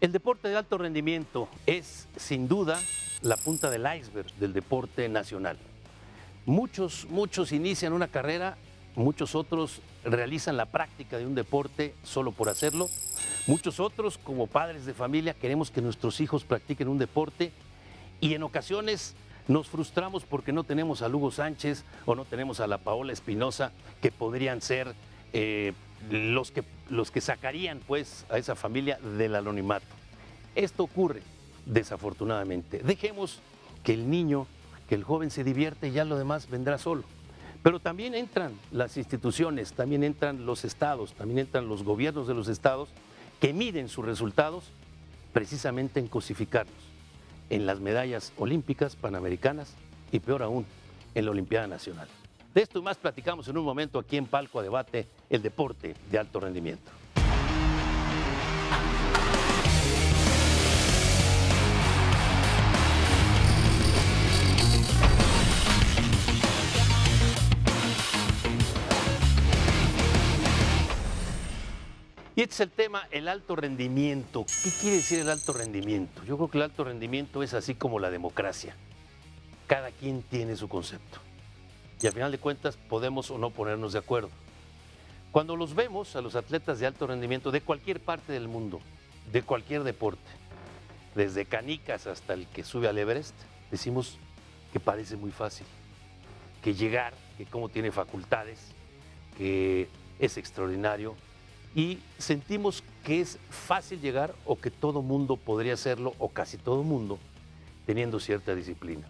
El deporte de alto rendimiento es, sin duda, la punta del iceberg del deporte nacional. Muchos inician una carrera, muchos otros realizan la práctica de un deporte solo por hacerlo. Muchos otros, como padres de familia, queremos que nuestros hijos practiquen un deporte y en ocasiones nos frustramos porque no tenemos a Hugo Sánchez o no tenemos a la Paola Espinosa, que podrían ser los que sacarían pues a esa familia del anonimato. Esto ocurre desafortunadamente. Dejemos que el niño, que el joven se divierte y ya lo demás vendrá solo. Pero también entran las instituciones, también entran los estados, también entran los gobiernos de los estados que miden sus resultados precisamente en cosificarlos en las medallas olímpicas, panamericanas y peor aún en la Olimpiada Nacional. De esto y más platicamos en un momento aquí en Palco a Debate, el deporte de alto rendimiento. Y este es el tema, el alto rendimiento. ¿Qué quiere decir el alto rendimiento? Yo creo que el alto rendimiento es así como la democracia. Cada quien tiene su concepto. Y al final de cuentas podemos o no ponernos de acuerdo. Cuando los vemos a los atletas de alto rendimiento de cualquier parte del mundo, de cualquier deporte, desde canicas hasta el que sube al Everest, decimos que parece muy fácil, que llegar, que cómo tiene facultades, que es extraordinario, y sentimos que es fácil llegar o que todo mundo podría hacerlo, o casi todo mundo, teniendo cierta disciplina.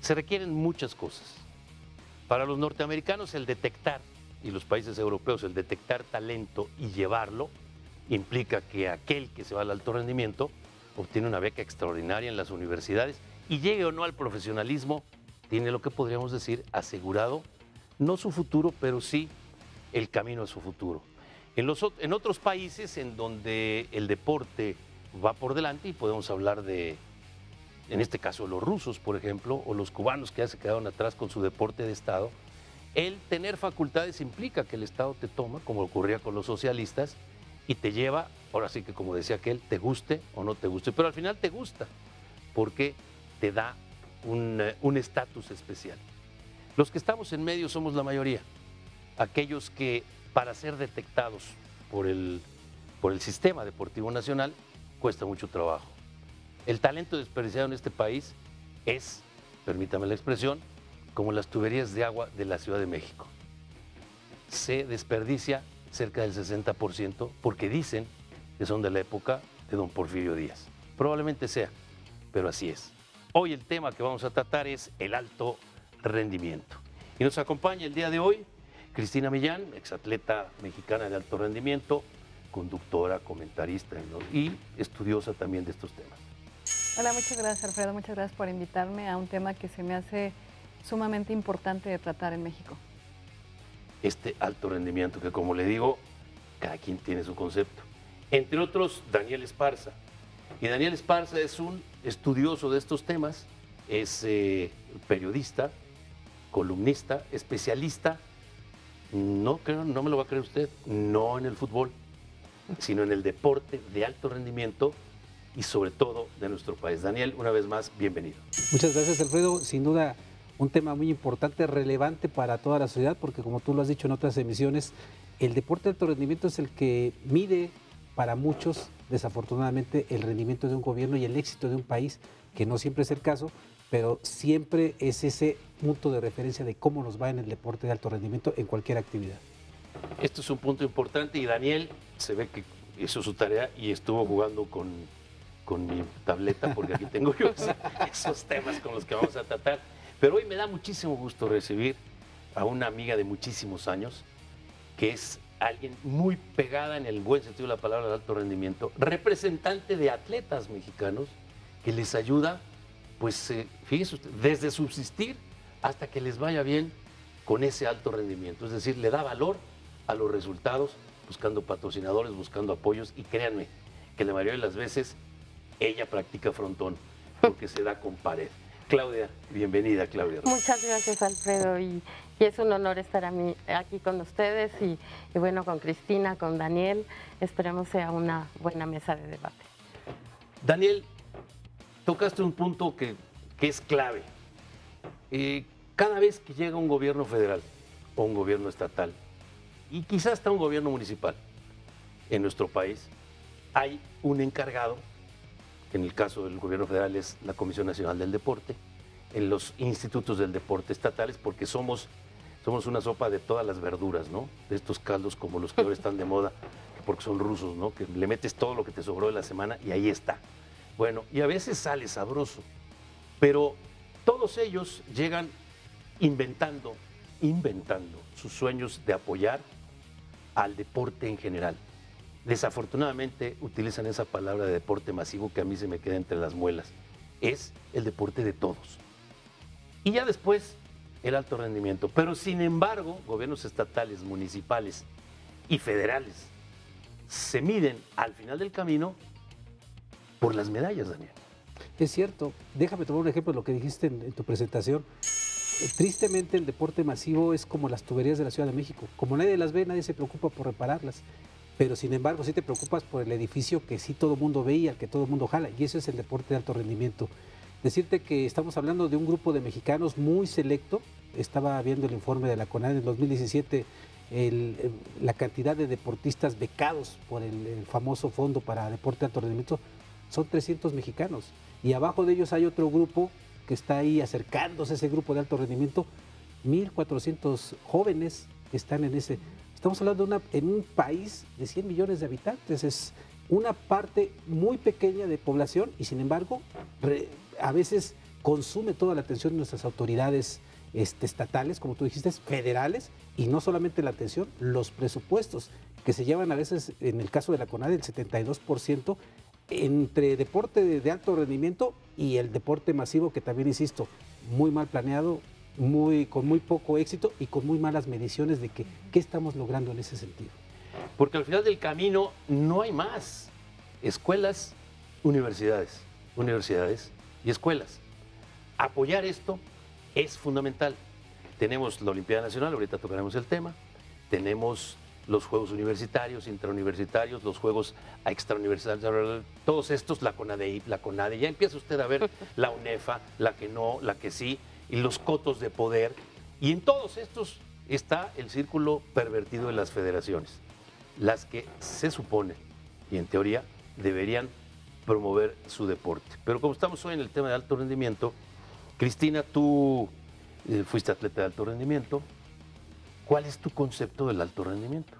Se requieren muchas cosas. Para los norteamericanos el detectar, y los países europeos el detectar talento y llevarlo, implica que aquel que se va al alto rendimiento obtiene una beca extraordinaria en las universidades y llegue o no al profesionalismo, tiene lo que podríamos decir asegurado, no su futuro, pero sí el camino a su futuro. En otros países en donde el deporte va por delante, y podemos hablar de, en este caso, los rusos, por ejemplo, o los cubanos que ya se quedaron atrás con su deporte de Estado, el tener facultades implica que el Estado te toma, como ocurría con los socialistas, y te lleva, ahora sí que como decía aquel, te guste o no te guste, pero al final te gusta, porque te da un estatus especial. Los que estamos en medio somos la mayoría, aquellos que para ser detectados por el sistema deportivo nacional cuesta mucho trabajo. El talento desperdiciado en este país es, permítame la expresión, como las tuberías de agua de la Ciudad de México. Se desperdicia cerca del 60% porque dicen que son de la época de don Porfirio Díaz. Probablemente sea, pero así es. Hoy el tema que vamos a tratar es el alto rendimiento. Y nos acompaña el día de hoy Cristina Millán, exatleta mexicana de alto rendimiento, conductora, comentarista y estudiosa también de estos temas. Hola, muchas gracias, Alfredo. Muchas gracias por invitarme a un tema que se me hace sumamente importante de tratar en México. Este alto rendimiento que, como le digo, cada quien tiene su concepto. Entre otros, Daniel Esparza. Y Daniel Esparza es un estudioso de estos temas, es periodista, columnista, especialista. No me lo va a creer usted, no en el fútbol, sino en el deporte de alto rendimiento y sobre todo de nuestro país. Daniel, una vez más, bienvenido. Muchas gracias, Alfredo. Sin duda, un tema muy importante, relevante para toda la sociedad, porque como tú lo has dicho en otras emisiones, el deporte de alto rendimiento es el que mide para muchos, desafortunadamente, el rendimiento de un gobierno y el éxito de un país, que no siempre es el caso, pero siempre es ese punto de referencia de cómo nos va en el deporte de alto rendimiento en cualquier actividad. Esto es un punto importante y Daniel se ve que hizo su tarea y estuvo jugando con mi tableta, porque aquí tengo yo esos temas con los que vamos a tratar. Pero hoy me da muchísimo gusto recibir a una amiga de muchísimos años, que es alguien muy pegada en el buen sentido de la palabra de alto rendimiento, representante de atletas mexicanos, que les ayuda, pues fíjese usted, desde subsistir hasta que les vaya bien con ese alto rendimiento. Es decir, le da valor a los resultados, buscando patrocinadores, buscando apoyos, y créanme que la mayoría de las veces ella practica frontón, porque se da con pared. Claudia, bienvenida, Claudia. Muchas gracias, Alfredo, y es un honor estar aquí con ustedes y bueno, con Cristina, con Daniel. Esperemos sea una buena mesa de debate. Daniel, tocaste un punto que es clave. Cada vez que llega un gobierno federal o un gobierno estatal, y quizás hasta un gobierno municipal en nuestro país, hay un encargado, que en el caso del gobierno federal es la Comisión Nacional del Deporte, en los institutos del deporte estatales, porque somos una sopa de todas las verduras, ¿no? De estos caldos como los que ahora están de moda, porque son rusos, ¿no? Que le metes todo lo que te sobró de la semana y ahí está. Bueno, y a veces sale sabroso, pero todos ellos llegan inventando sus sueños de apoyar al deporte en general. Desafortunadamente utilizan esa palabra de deporte masivo que a mí se me queda entre las muelas. Es el deporte de todos. Y ya después el alto rendimiento. Pero sin embargo, gobiernos estatales, municipales y federales se miden al final del camino por las medallas, Daniel. Es cierto. Déjame tomar un ejemplo de lo que dijiste en tu presentación. Tristemente el deporte masivo es como las tuberías de la Ciudad de México. Como nadie las ve, nadie se preocupa por repararlas. Pero sin embargo sí te preocupas por el edificio que sí todo el mundo ve y al que todo el mundo jala. Y eso es el deporte de alto rendimiento. Decirte que estamos hablando de un grupo de mexicanos muy selecto. Estaba viendo el informe de la CONADE en 2017, la cantidad de deportistas becados por el famoso Fondo para Deporte de Alto Rendimiento son 300 mexicanos. Y abajo de ellos hay otro grupo que está ahí acercándose a ese grupo de alto rendimiento, 1.400 jóvenes que están en ese. Estamos hablando en un país de 100 millones de habitantes, es una parte muy pequeña de población y sin embargo a veces consume toda la atención de nuestras autoridades estatales, como tú dijiste, federales, y no solamente la atención, los presupuestos que se llevan a veces, en el caso de la CONADE, el 72%, entre deporte de alto rendimiento y el deporte masivo, que también, insisto, muy mal planeado, con muy poco éxito y con muy malas mediciones de qué estamos logrando en ese sentido. Porque al final del camino no hay más. Escuelas, universidades y escuelas. Apoyar esto es fundamental. Tenemos la Olimpiada Nacional, ahorita tocaremos el tema, tenemos los Juegos Universitarios, Intrauniversitarios, los Juegos Extrauniversitarios, todos estos, la CONADE, ya empieza usted a ver la UNEFA, la que no, la que sí, y los cotos de poder, y en todos estos está el círculo pervertido de las federaciones, las que se supone, y en teoría, deberían promover su deporte. Pero como estamos hoy en el tema de alto rendimiento, Cristina, tú fuiste atleta de alto rendimiento. ¿Cuál es tu concepto del alto rendimiento?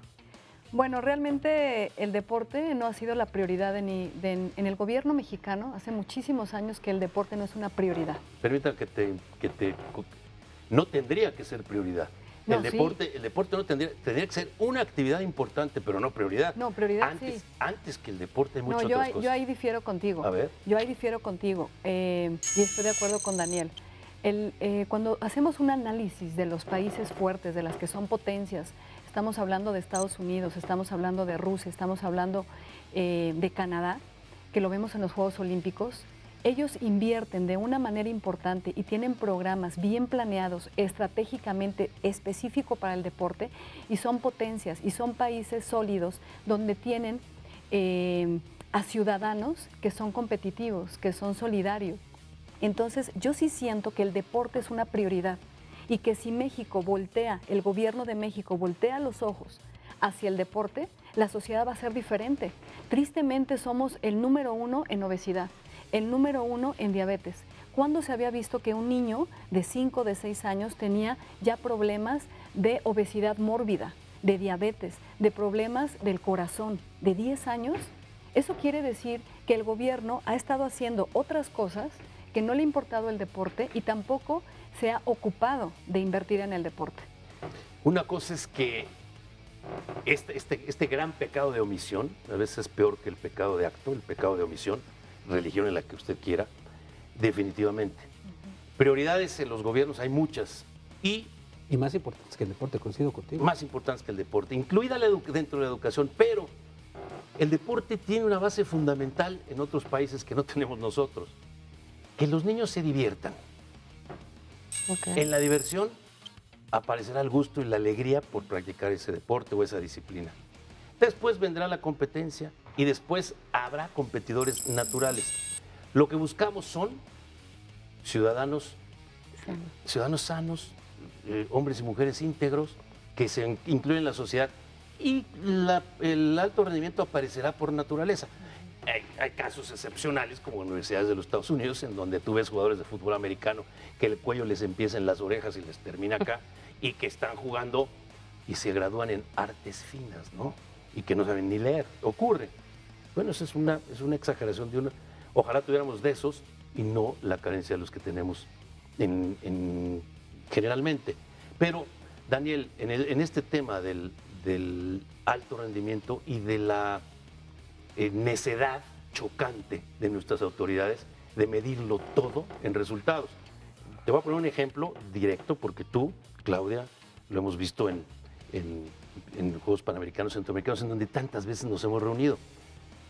Bueno, realmente el deporte no ha sido la prioridad en el gobierno mexicano. Hace muchísimos años que el deporte no es una prioridad. Permítame no tendría que ser prioridad. No, el deporte no tendría que ser una actividad importante, pero no prioridad. No, prioridad antes que el deporte hay muchas otras cosas. Yo ahí difiero contigo. A ver. Yo ahí difiero contigo y estoy de acuerdo con Daniel. Cuando hacemos un análisis de los países fuertes, de las que son potencias, estamos hablando de Estados Unidos, estamos hablando de Rusia, estamos hablando de Canadá, que lo vemos en los Juegos Olímpicos, ellos invierten de una manera importante y tienen programas bien planeados, estratégicamente específico para el deporte, y son potencias y son países sólidos donde tienen a ciudadanos que son competitivos, que son solidarios. Entonces, yo sí siento que el deporte es una prioridad y que si México voltea, el gobierno de México voltea los ojos hacia el deporte, la sociedad va a ser diferente. Tristemente somos el número 1 en obesidad, el número 1 en diabetes. ¿Cuándo se había visto que un niño de 5, de 6 años tenía ya problemas de obesidad mórbida, de diabetes, de problemas del corazón, de 10 años? Eso quiere decir que el gobierno ha estado haciendo otras cosas que no le ha importado el deporte y tampoco se ha ocupado de invertir en el deporte. Una cosa es que este gran pecado de omisión, a veces es peor que el pecado de acto, el pecado de omisión, religión en la que usted quiera, definitivamente. Prioridades en los gobiernos hay muchas y más importantes que el deporte, coincido contigo. Más importantes que el deporte, incluida dentro de la educación, pero el deporte tiene una base fundamental en otros países que no tenemos nosotros. Que los niños se diviertan. Okay. En la diversión aparecerá el gusto y la alegría por practicar ese deporte o esa disciplina. Después vendrá la competencia y después habrá competidores naturales. Lo que buscamos son ciudadanos sanos, hombres y mujeres íntegros, que se incluyen en la sociedad, y el alto rendimiento aparecerá por naturaleza. Hay casos excepcionales, como universidades de los Estados Unidos, en donde tú ves jugadores de fútbol americano que el cuello les empieza en las orejas y les termina acá, y que están jugando y se gradúan en artes finas, ¿no? Y que no saben ni leer. Ocurre. Bueno, eso es una exageración de uno. Ojalá tuviéramos de esos y no la carencia de los que tenemos generalmente. Pero, Daniel, en este tema del alto rendimiento y de la necedad chocante de nuestras autoridades de medirlo todo en resultados. Te voy a poner un ejemplo directo, porque tú, Claudia, lo hemos visto en Juegos Panamericanos, Centroamericanos, en donde tantas veces nos hemos reunido.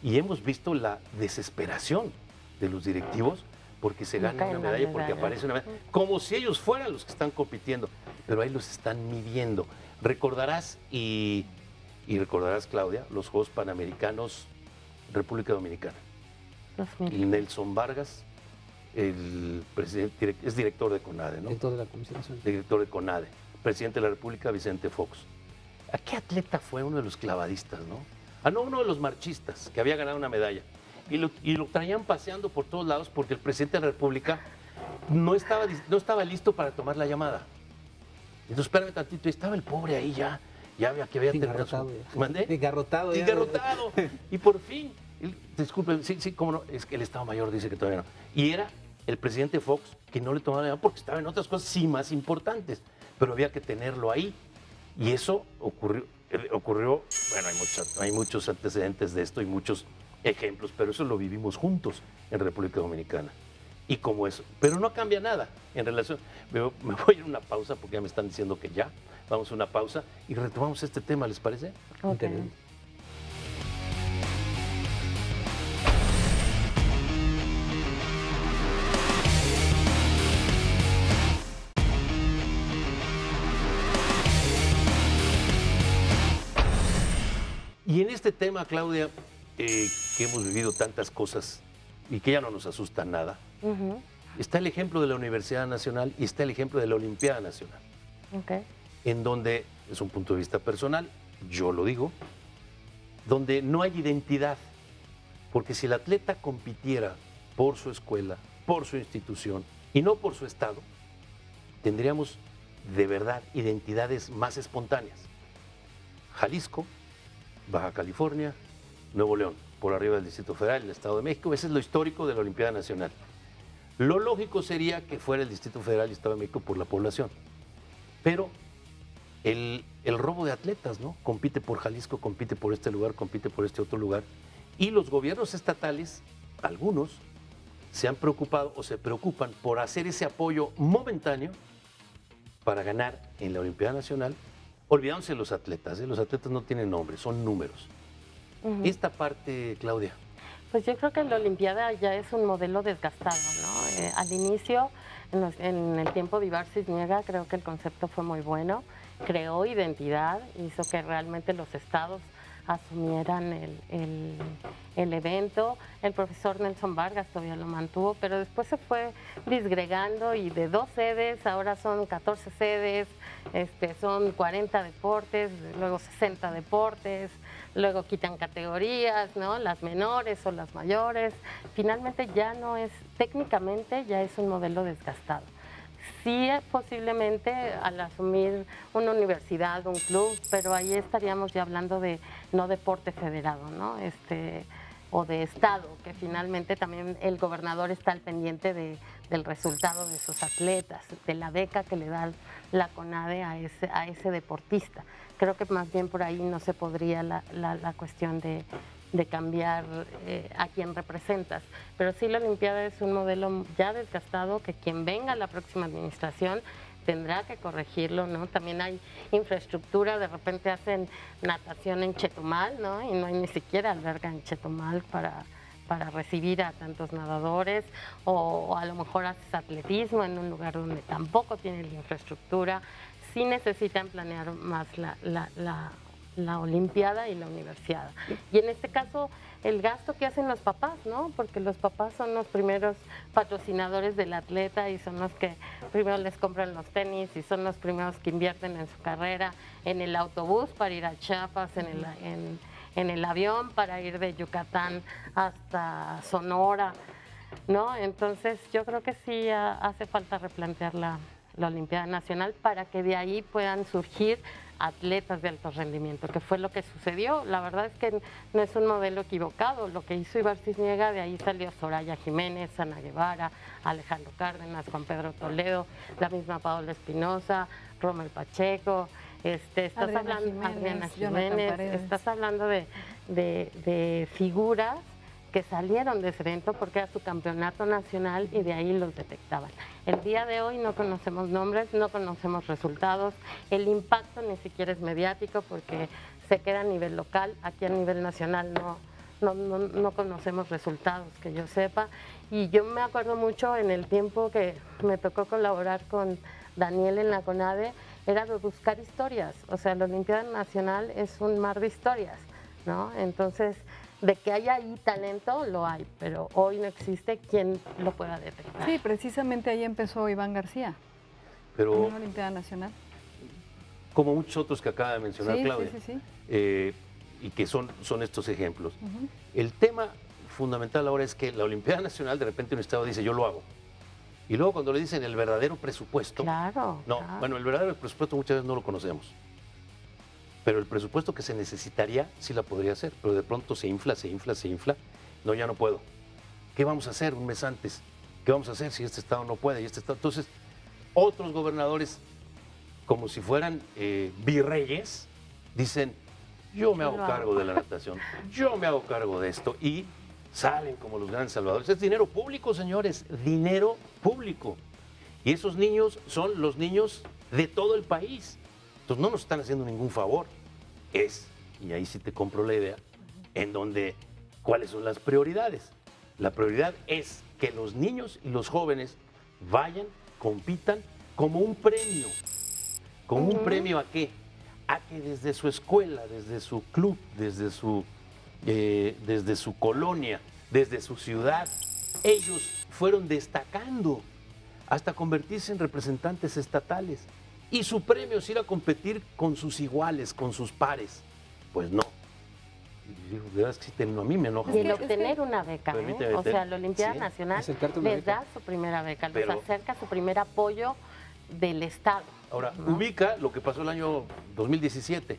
Y hemos visto la desesperación de los directivos porque se gana una medalla, porque aparece una medalla, como si ellos fueran los que están compitiendo, pero ahí los están midiendo. Recordarás, y recordarás, Claudia, los Juegos Panamericanos República Dominicana. 2000. Nelson Vargas, el presidente, es director de CONADE, ¿no? Director de la Comisión Nacional. Director de CONADE. Presidente de la República, Vicente Fox. ¿A qué atleta fue uno de los clavadistas, no? No, uno de los marchistas, que había ganado una medalla. Y lo traían paseando por todos lados porque el presidente de la República no estaba listo para tomar la llamada. Entonces, espérame tantito, y estaba el pobre ahí ya que había terminado. ¿Mandé? Engarrotado. Engarrotado. Y por fin, disculpen, sí, cómo no, es que el Estado Mayor dice que todavía no. Y era el presidente Fox que no le tomaba la llamada porque estaba en otras cosas sí más importantes, pero había que tenerlo ahí. Y eso ocurrió, bueno, hay muchos antecedentes de esto y muchos ejemplos, pero eso lo vivimos juntos en República Dominicana. Y como eso, pero no cambia nada en relación. Me voy a ir a una pausa porque ya me están diciendo que ya. Vamos a una pausa y retomamos este tema, ¿les parece? Okay. Y en este tema, Claudia, que hemos vivido tantas cosas y que ya no nos asusta nada, está el ejemplo de la Universidad Nacional y está el ejemplo de la Olimpiada Nacional. Okay. En donde, es un punto de vista personal, yo lo digo, donde no hay identidad. Porque si el atleta compitiera por su escuela, por su institución y no por su estado, tendríamos de verdad identidades más espontáneas. Jalisco, Baja California, Nuevo León, por arriba del Distrito Federal, el Estado de México. Ese es lo histórico de la Olimpiada Nacional. Lo lógico sería que fuera el Distrito Federal y el Estado de México por la población. Pero el robo de atletas, ¿no? Compite por Jalisco, compite por este lugar, compite por este otro lugar. Y los gobiernos estatales, algunos, se han preocupado o se preocupan por hacer ese apoyo momentáneo para ganar en la Olimpiada Nacional, olvidándose de los atletas. Los atletas no tienen nombre, son números. Esta parte, Claudia. Pues yo creo que la Olimpiada ya es un modelo desgastado, ¿no? Al inicio, en el tiempo de Ibar Cisniega, creo que el concepto fue muy bueno, creó identidad, hizo que realmente los estados asumieran el evento. El profesor Nelson Vargas todavía lo mantuvo, pero después se fue disgregando y de 2 sedes, ahora son 14 sedes, son 40 deportes, luego 60 deportes, luego quitan categorías, ¿no? Las menores o las mayores. Finalmente ya no es, técnicamente ya es un modelo desgastado. Sí, posiblemente al asumir una universidad, un club, pero ahí estaríamos ya hablando de no deporte federado, ¿no? O de estado, que finalmente también el gobernador está al pendiente del resultado de sus atletas, de la beca que le da la CONADE a ese deportista. Creo que más bien por ahí no se podría la cuestión de cambiar a quien representas. Pero sí, la Olimpiada es un modelo ya desgastado que quien venga a la próxima administración tendrá que corregirlo, ¿no? También hay infraestructura, de repente hacen natación en Chetumal, ¿no? Y no hay ni siquiera alberga en Chetumal para recibir a tantos nadadores, o a lo mejor haces atletismo en un lugar donde tampoco tiene la infraestructura. Sí necesitan planear más la Olimpiada y la Universidad. Y en este caso, el gasto que hacen los papás, ¿no? Porque los papás son los primeros patrocinadores del atleta y son los que primero les compran los tenis y son los primeros que invierten en su carrera, en el autobús para ir a Chiapas, en el avión para ir de Yucatán hasta Sonora, ¿no? Entonces yo creo que sí hace falta replantear la Olimpiada Nacional para que de ahí puedan surgir atletas de alto rendimiento, que fue lo que sucedió. La verdad es que no es un modelo equivocado. Lo que hizo Ibar Cisniega, de ahí salió Soraya Jiménez, Ana Guevara, Alejandro Cárdenas, Juan Pedro Toledo, la misma Paola Espinosa, Rommel Pacheco, Adriana Jiménez, estás hablando de figuras que salieron de ese evento porque era su campeonato nacional y de ahí los detectaban. El día de hoy no conocemos nombres, no conocemos resultados, el impacto ni siquiera es mediático porque se queda a nivel local, aquí a nivel nacional no conocemos resultados que yo sepa. Y yo me acuerdo mucho en el tiempo que me tocó colaborar con Daniel en la CONADE, era de buscar historias, o sea, la Olimpiada Nacional es un mar de historias, ¿no? Entonces, de que haya ahí talento, lo hay, pero hoy no existe quien lo pueda detectar. Sí, precisamente ahí empezó Iván García, pero en una Olimpiada Nacional. como muchos otros que acaba de mencionar Sí, Claudia, sí. Y que son estos ejemplos. El tema fundamental ahora es que la Olimpiada Nacional, de repente un Estado dice, yo lo hago. Y luego cuando le dicen el verdadero presupuesto, Claro. Bueno, el verdadero presupuesto muchas veces no lo conocemos. Pero el presupuesto que se necesitaría sí la podría hacer, pero de pronto se infla. No, ya no puedo. ¿Qué vamos a hacer un mes antes? ¿Qué vamos a hacer si este Estado no puede? Y este Estado... Entonces, otros gobernadores, como si fueran virreyes, dicen, yo me hago cargo de la natación, yo me hago cargo de esto, y salen como los grandes salvadores. Es dinero público, señores, dinero público. Y esos niños son los niños de todo el país. Entonces no nos están haciendo ningún favor. Y ahí sí te compro la idea, en donde, ¿cuáles son las prioridades? La prioridad es que los niños y los jóvenes vayan, compitan como un premio. ¿Como un premio a qué? A que desde su escuela, desde su club, desde su colonia, desde su ciudad, ellos fueron destacando hasta convertirse en representantes estatales. Y su premio es ir a competir con sus iguales, con sus pares. Pues no. Digo, de verdad es que a mí me enoja. Y el obtener una beca, o sea, la Olimpiada Nacional les da su primera beca, les acerca su primer apoyo del Estado. Ahora, ubica lo que pasó el año 2017.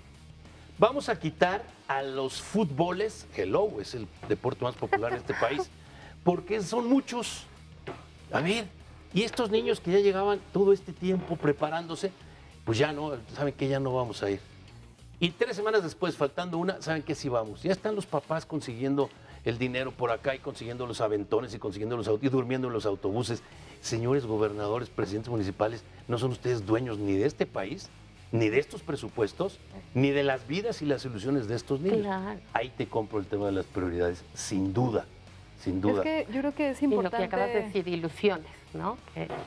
Vamos a quitar a los fútboles, hello, es el deporte más popular en este país, porque son muchos. A ver, y estos niños que ya llegaban todo este tiempo preparándose, pues ya no, ¿saben qué? Ya no vamos a ir. Y 3 semanas después, faltando una, ¿saben qué? Sí vamos. Ya están los papás consiguiendo el dinero por acá y consiguiendo los aventones y consiguiendo y durmiendo en los autobuses. Señores gobernadores, presidentes municipales, ¿no son ustedes dueños ni de este país, ni de estos presupuestos, ni de las vidas y las ilusiones de estos niños? Claro. Ahí te compro el tema de las prioridades, sin duda, sin duda. Es que yo creo que es Y importante... lo que acabas de decir, ilusiones, ¿no?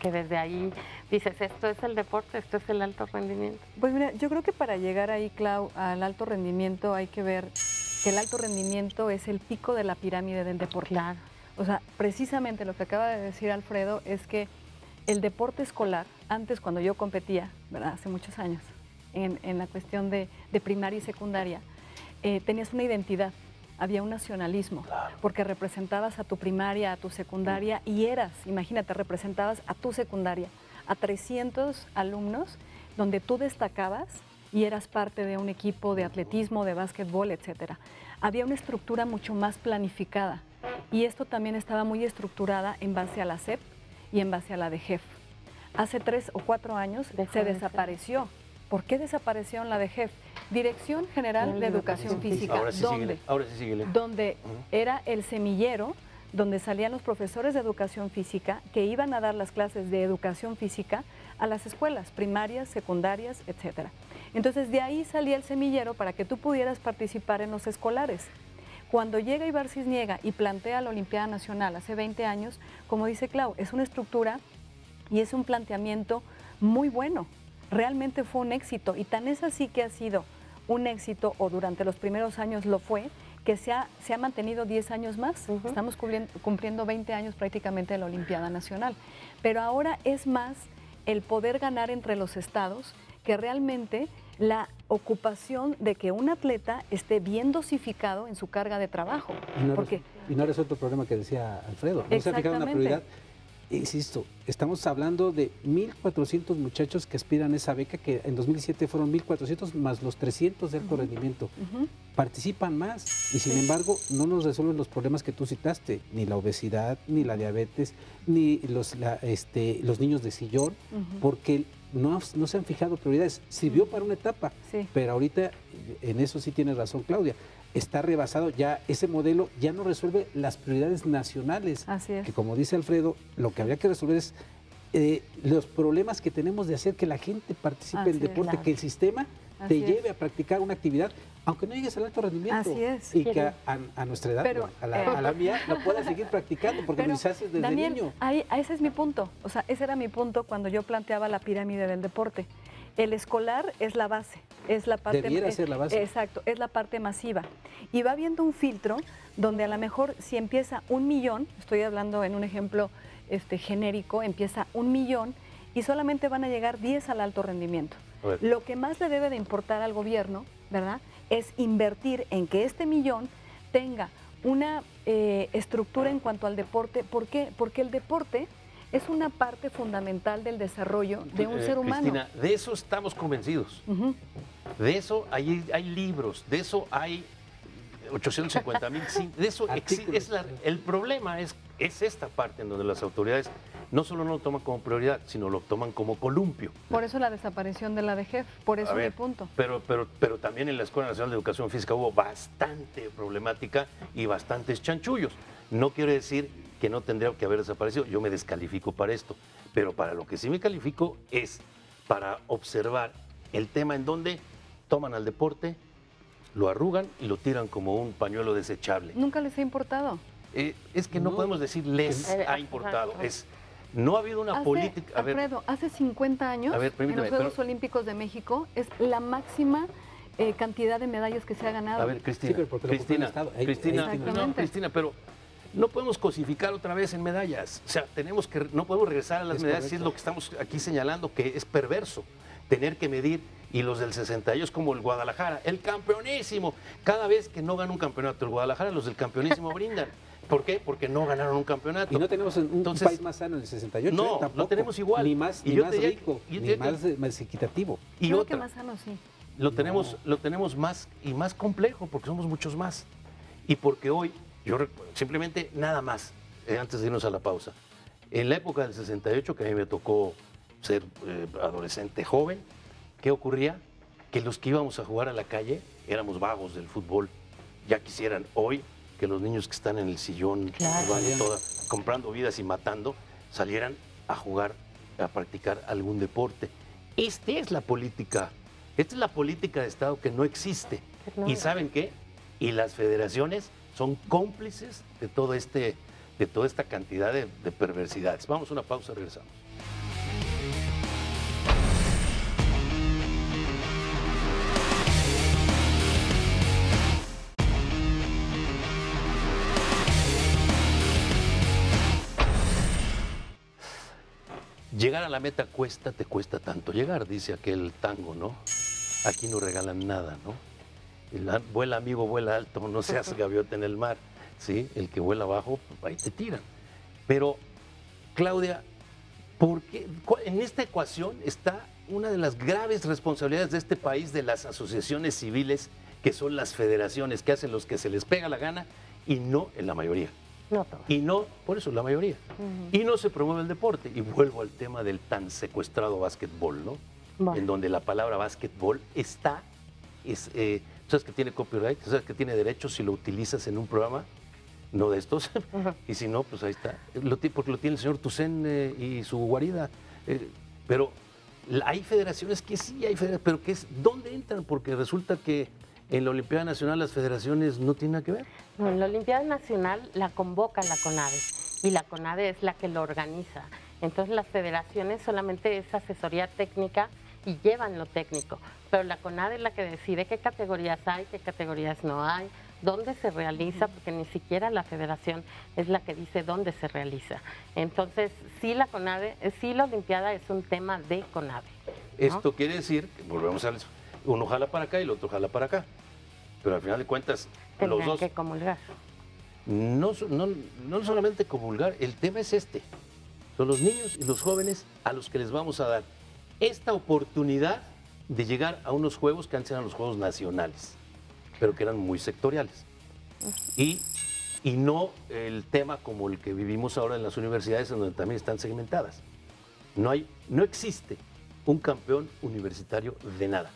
Que desde ahí dices, esto es el deporte, esto es el alto rendimiento. Pues mira, yo creo que para llegar ahí, Clau, al alto rendimiento hay que ver que el alto rendimiento es el pico de la pirámide del deporte. Claro. O sea, precisamente lo que acaba de decir Alfredo es que el deporte escolar, antes cuando yo competía, ¿verdad? Hace muchos años, en la cuestión de primaria y secundaria, tenías una identidad, había un nacionalismo, porque representabas a tu primaria, a tu secundaria y imagínate, representabas a tu secundaria, a 300 alumnos, donde tú destacabas y eras parte de un equipo de atletismo, de básquetbol, etcétera. Había una estructura mucho más planificada y esto también estaba muy estructurada en base a la SEP y en base a la DGEF. Hace 3 o 4 años se desapareció. ¿Por qué desapareció en la DGEF? Dirección General de Educación Física, Ahora sí síguele. donde era el semillero, donde salían los profesores de educación física que iban a dar las clases de educación física a las escuelas primarias, secundarias, etcétera. Entonces de ahí salía el semillero para que tú pudieras participar en los escolares. Cuando llega Ibar Cisniega y plantea la Olimpiada Nacional hace 20 años, como dice Clau, es una estructura y es un planteamiento muy bueno. Realmente fue un éxito y tan es así que ha sido un éxito, o durante los primeros años lo fue, que se ha mantenido 10 años más. Estamos cumpliendo 20 años prácticamente de la Olimpiada Nacional. Pero ahora es más el poder ganar entre los estados que realmente la ocupación de que un atleta esté bien dosificado en su carga de trabajo. Y no resuelto el problema que decía Alfredo. No se ha fijado en la prioridad. Insisto, estamos hablando de 1.400 muchachos que aspiran a esa beca, que en 2007 fueron 1.400 más los 300 de alto rendimiento. Participan más y sin embargo no nos resuelven los problemas que tú citaste, ni la obesidad, ni la diabetes, ni los niños de sillón, porque no se han fijado prioridades. Sirvió para una etapa, pero ahorita, en eso sí tienes razón, Claudia, está rebasado, ya ese modelo ya no resuelve las prioridades nacionales. Así es. Que como dice Alfredo, lo que habría que resolver es los problemas que tenemos de hacer que la gente participe en el deporte, que el sistema te lleve a practicar una actividad, aunque no llegues al alto rendimiento. Así es. Y que a nuestra edad, pero, a la mía, lo puedas seguir practicando, porque lo haces desde Daniel, niño. Ese es mi punto. O sea, ese era mi punto cuando yo planteaba la pirámide del deporte. El escolar es la base, es la parte... Debiera ser la base. Exacto, es la parte masiva. Y va habiendo un filtro donde a lo mejor si empieza 1 millón, estoy hablando en un ejemplo genérico, empieza 1 millón y solamente van a llegar 10 al alto rendimiento. Lo que más le debe de importar al gobierno, ¿verdad?, es invertir en que este millón tenga una estructura en cuanto al deporte. ¿Por qué? Porque el deporte es una parte fundamental del desarrollo de un ser humano. Cristina, de eso estamos convencidos. De eso hay libros, de eso hay 850,000, de eso el problema es esta parte en donde las autoridades no solo no lo toman como prioridad, sino lo toman como columpio. Por eso la desaparición de la DGEF, por eso mi punto. Pero también en la Escuela Nacional de Educación Física hubo bastante problemática y bastantes chanchullos. No quiere decir que no tendría que haber desaparecido, yo me descalifico para esto, pero para lo que sí me califico es para observar el tema en donde toman al deporte, lo arrugan y lo tiran como un pañuelo desechable. Nunca les ha importado. Es que no podemos decir les ha importado, no ha habido una política... Alfredo, hace 50 años en los Juegos Olímpicos de México es la máxima cantidad de medallas que se ha ganado. A ver, Cristina, pero no podemos cosificar otra vez en medallas. O sea, no podemos regresar a las medallas, si es lo que estamos aquí señalando, que es perverso. Tener que medir, y los del 62 como el Guadalajara, el campeonísimo. Cada vez que no gana un campeonato el Guadalajara, los del campeonísimo brindan. ¿Por qué? Porque no ganaron un campeonato. Y no tenemos un país más sano en el 68. No, tampoco. Lo tenemos igual. Ni más rico, ni más equitativo. Y creo que más sano, sí. Lo tenemos más y más complejo, porque somos muchos más. Y porque hoy, simplemente nada más, antes de irnos a la pausa, en la época del 68, que a mí me tocó ser adolescente joven, ¿qué ocurría? Que los que íbamos a jugar a la calle éramos vagos del fútbol. Ya quisieran hoy que los niños que están en el sillón, comprando vidas y matando, salieran a jugar, a practicar algún deporte. Esta es la política de Estado que no existe. ¿Y saben qué? Y las federaciones son cómplices de toda esta cantidad de perversidades. Vamos a una pausa, regresamos. Llegar a la meta te cuesta tanto llegar, dice aquel tango, ¿no? Aquí no regalan nada, ¿no? Vuela amigo, vuela alto, no seas gaviota en el mar, ¿sí? El que vuela abajo, ahí te tiran. Pero, Claudia, ¿por qué? En esta ecuación está una de las graves responsabilidades de este país, de las asociaciones civiles, que son las federaciones, que hacen los que se les pega la gana y no en la mayoría. No todos. Y no, por eso la mayoría. Y no se promueve el deporte. Y vuelvo al tema del tan secuestrado básquetbol, ¿no? Bueno. En donde la palabra básquetbol sabes que tiene copyright, sabes que tiene derechos si lo utilizas en un programa, no de estos. Y si no, pues ahí está. Porque lo tiene el señor Toussaint y su guarida. Pero hay federaciones que sí, pero ¿dónde entran? Porque resulta que en la Olimpiada Nacional las federaciones no tienen nada que ver. No, en la Olimpiada Nacional la convoca la CONADE y la CONADE es la que lo organiza. Entonces las federaciones solamente es asesoría técnica y llevan lo técnico, pero la CONADE es la que decide qué categorías hay, qué categorías no hay, dónde se realiza, porque ni siquiera la federación es la que dice dónde se realiza. Entonces, sí la CONADE, sí la Olimpiada es un tema de CONADE, ¿no? Esto quiere decir que volvemos a uno jala para acá y el otro jala para acá. Pero al final de cuentas, Tendrán los dos que comulgar. no solamente comulgar, el tema es este. Son los niños y los jóvenes a los que les vamos a dar esta oportunidad de llegar a unos juegos que antes eran los juegos nacionales, pero que eran muy sectoriales. Y no el tema como el que vivimos ahora en las universidades, en donde también están segmentadas. No existe un campeón universitario de nada.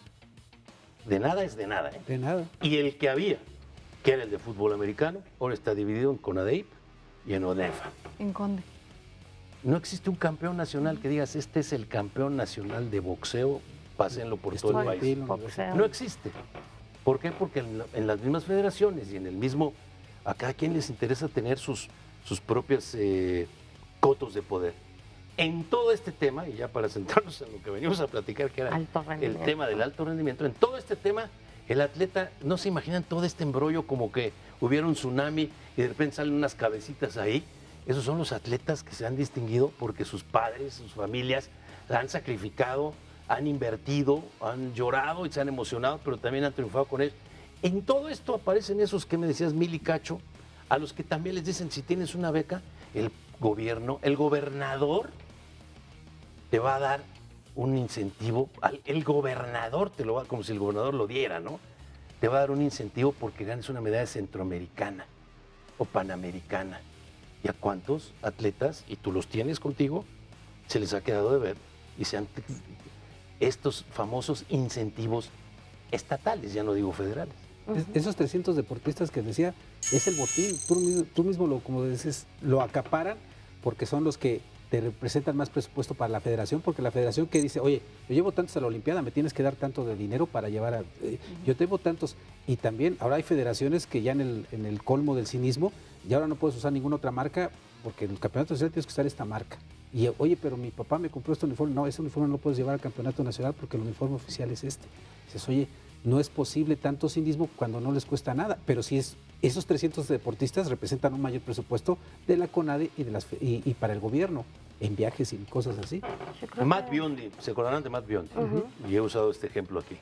De nada es de nada, ¿eh? De nada. Y el que había, que era el de fútbol americano, ahora está dividido en CONADEIP y en ONEFA. En Conde. No existe un campeón nacional que digas, este es el campeón nacional de boxeo, pásenlo por todo el país. Boxeo. No existe. ¿Por qué? Porque en las mismas federaciones y en el mismo, a cada quien les interesa tener sus propias cotos de poder. En todo este tema, y ya para centrarnos en lo que venimos a platicar, que era el tema del alto rendimiento, en todo este tema, el atleta, no se imaginan todo este embrollo como que hubiera un tsunami y de repente salen unas cabecitas ahí. Esos son los atletas que se han distinguido porque sus padres, sus familias, han sacrificado, han invertido, han llorado y se han emocionado, pero también han triunfado con ellos. En todo esto aparecen esos que me decías, Mil y Cacho, a los que también les dicen, si tienes una beca, el gobierno, el gobernador te va a dar un incentivo, el gobernador te lo va, como si el gobernador lo diera, ¿no? Te va a dar un incentivo porque ganes una medalla centroamericana o panamericana. ¿Y a cuántos atletas, y tú los tienes contigo, se les ha quedado de ver y se han estos famosos incentivos estatales, ya no digo federales? Esos 300 deportistas que decía, es el botín, tú mismo como dices, lo acaparan porque son los que te representan más presupuesto para la federación, porque la federación que dice, oye, yo llevo tantos a la Olimpiada, me tienes que dar tanto de dinero para llevar a... yo tengo tantos, y también ahora hay federaciones que ya en el colmo del cinismo, y ahora no puedes usar ninguna otra marca, porque en el campeonato nacional tienes que usar esta marca. Y oye, pero mi papá me compró este uniforme, no, ese uniforme no lo puedes llevar al campeonato nacional porque el uniforme oficial es este. Dices, oye, no es posible tanto cinismo cuando no les cuesta nada, pero sí esos 300 deportistas representan un mayor presupuesto de la CONADE y para el gobierno, en viajes y cosas así. Matt Biondi, ¿se acordarán de Matt Biondi? Y he usado este ejemplo aquí,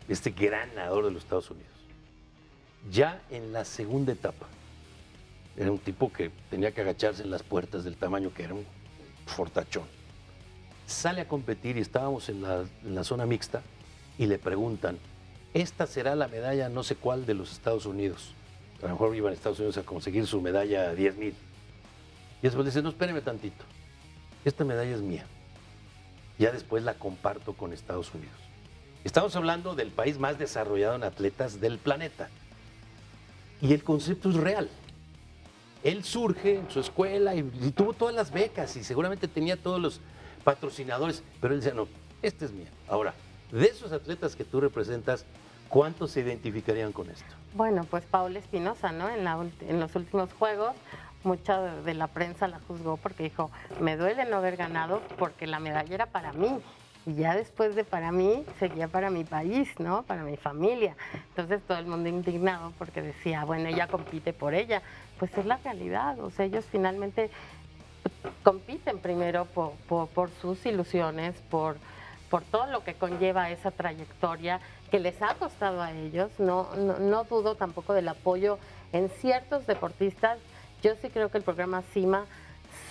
este gran nadador de los Estados Unidos. Ya en la segunda etapa, era un tipo que tenía que agacharse en las puertas del tamaño que era un fortachón. Sale a competir y estábamos en la zona mixta y le preguntan, esta será la medalla no sé cuál de los Estados Unidos. A lo mejor iban a Estados Unidos a conseguir su medalla 10,000. Y después le dice, no, espéreme tantito, esta medalla es mía. Ya después la comparto con Estados Unidos. Estamos hablando del país más desarrollado en atletas del planeta. Y el concepto es real. Él surge en su escuela y tuvo todas las becas y seguramente tenía todos los patrocinadores, pero él decía, no, esta es mía. Ahora, de esos atletas que tú representas, ¿cuántos se identificarían con esto? Bueno, pues Paola Espinosa, ¿no? En los últimos Juegos, mucha de la prensa la juzgó porque dijo, me duele no haber ganado porque la medalla era para mí. Y ya después de para mí, seguía para mi país, ¿no? Para mi familia. Entonces todo el mundo indignado porque decía, bueno, ella compite por ella. Pues es la realidad, o sea, ellos finalmente compiten primero por sus ilusiones, por todo lo que conlleva esa trayectoria que les ha costado a ellos. No dudo tampoco del apoyo en ciertos deportistas. Yo sí creo que el programa CIMA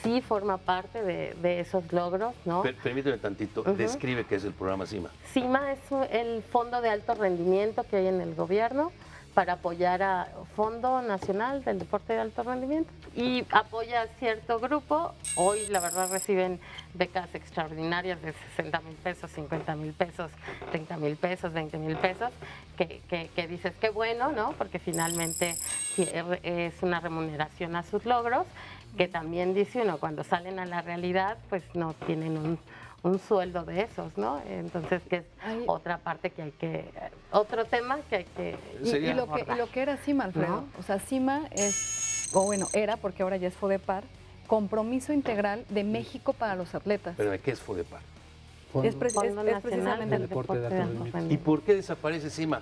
sí forma parte de esos logros, ¿no? Permíteme tantito, describe qué es el programa CIMA. CIMA es el fondo de alto rendimiento que hay en el gobierno para apoyar a Fondo Nacional del Deporte de Alto Rendimiento y apoya a cierto grupo. Hoy la verdad reciben becas extraordinarias de 60,000 pesos, 50,000 pesos, 30,000 pesos, 20,000 pesos, que dices qué bueno, ¿no? Porque finalmente es una remuneración a sus logros, que también dice uno, cuando salen a la realidad, pues no tienen un sueldo de esos, ¿no? Entonces, que es otra parte que hay que, otro tema que hay que... Y lo que era CIMA, Alfredo, ¿no? O sea, CIMA es, o bueno, era, porque ahora ya es FODEPAR, Compromiso Integral de México para los Atletas. Pero ¿qué es FODEPAR? Es, Fondo es Nacional precisamente del Deporte de Alto Rendimiento. ¿Y por qué desaparece CIMA?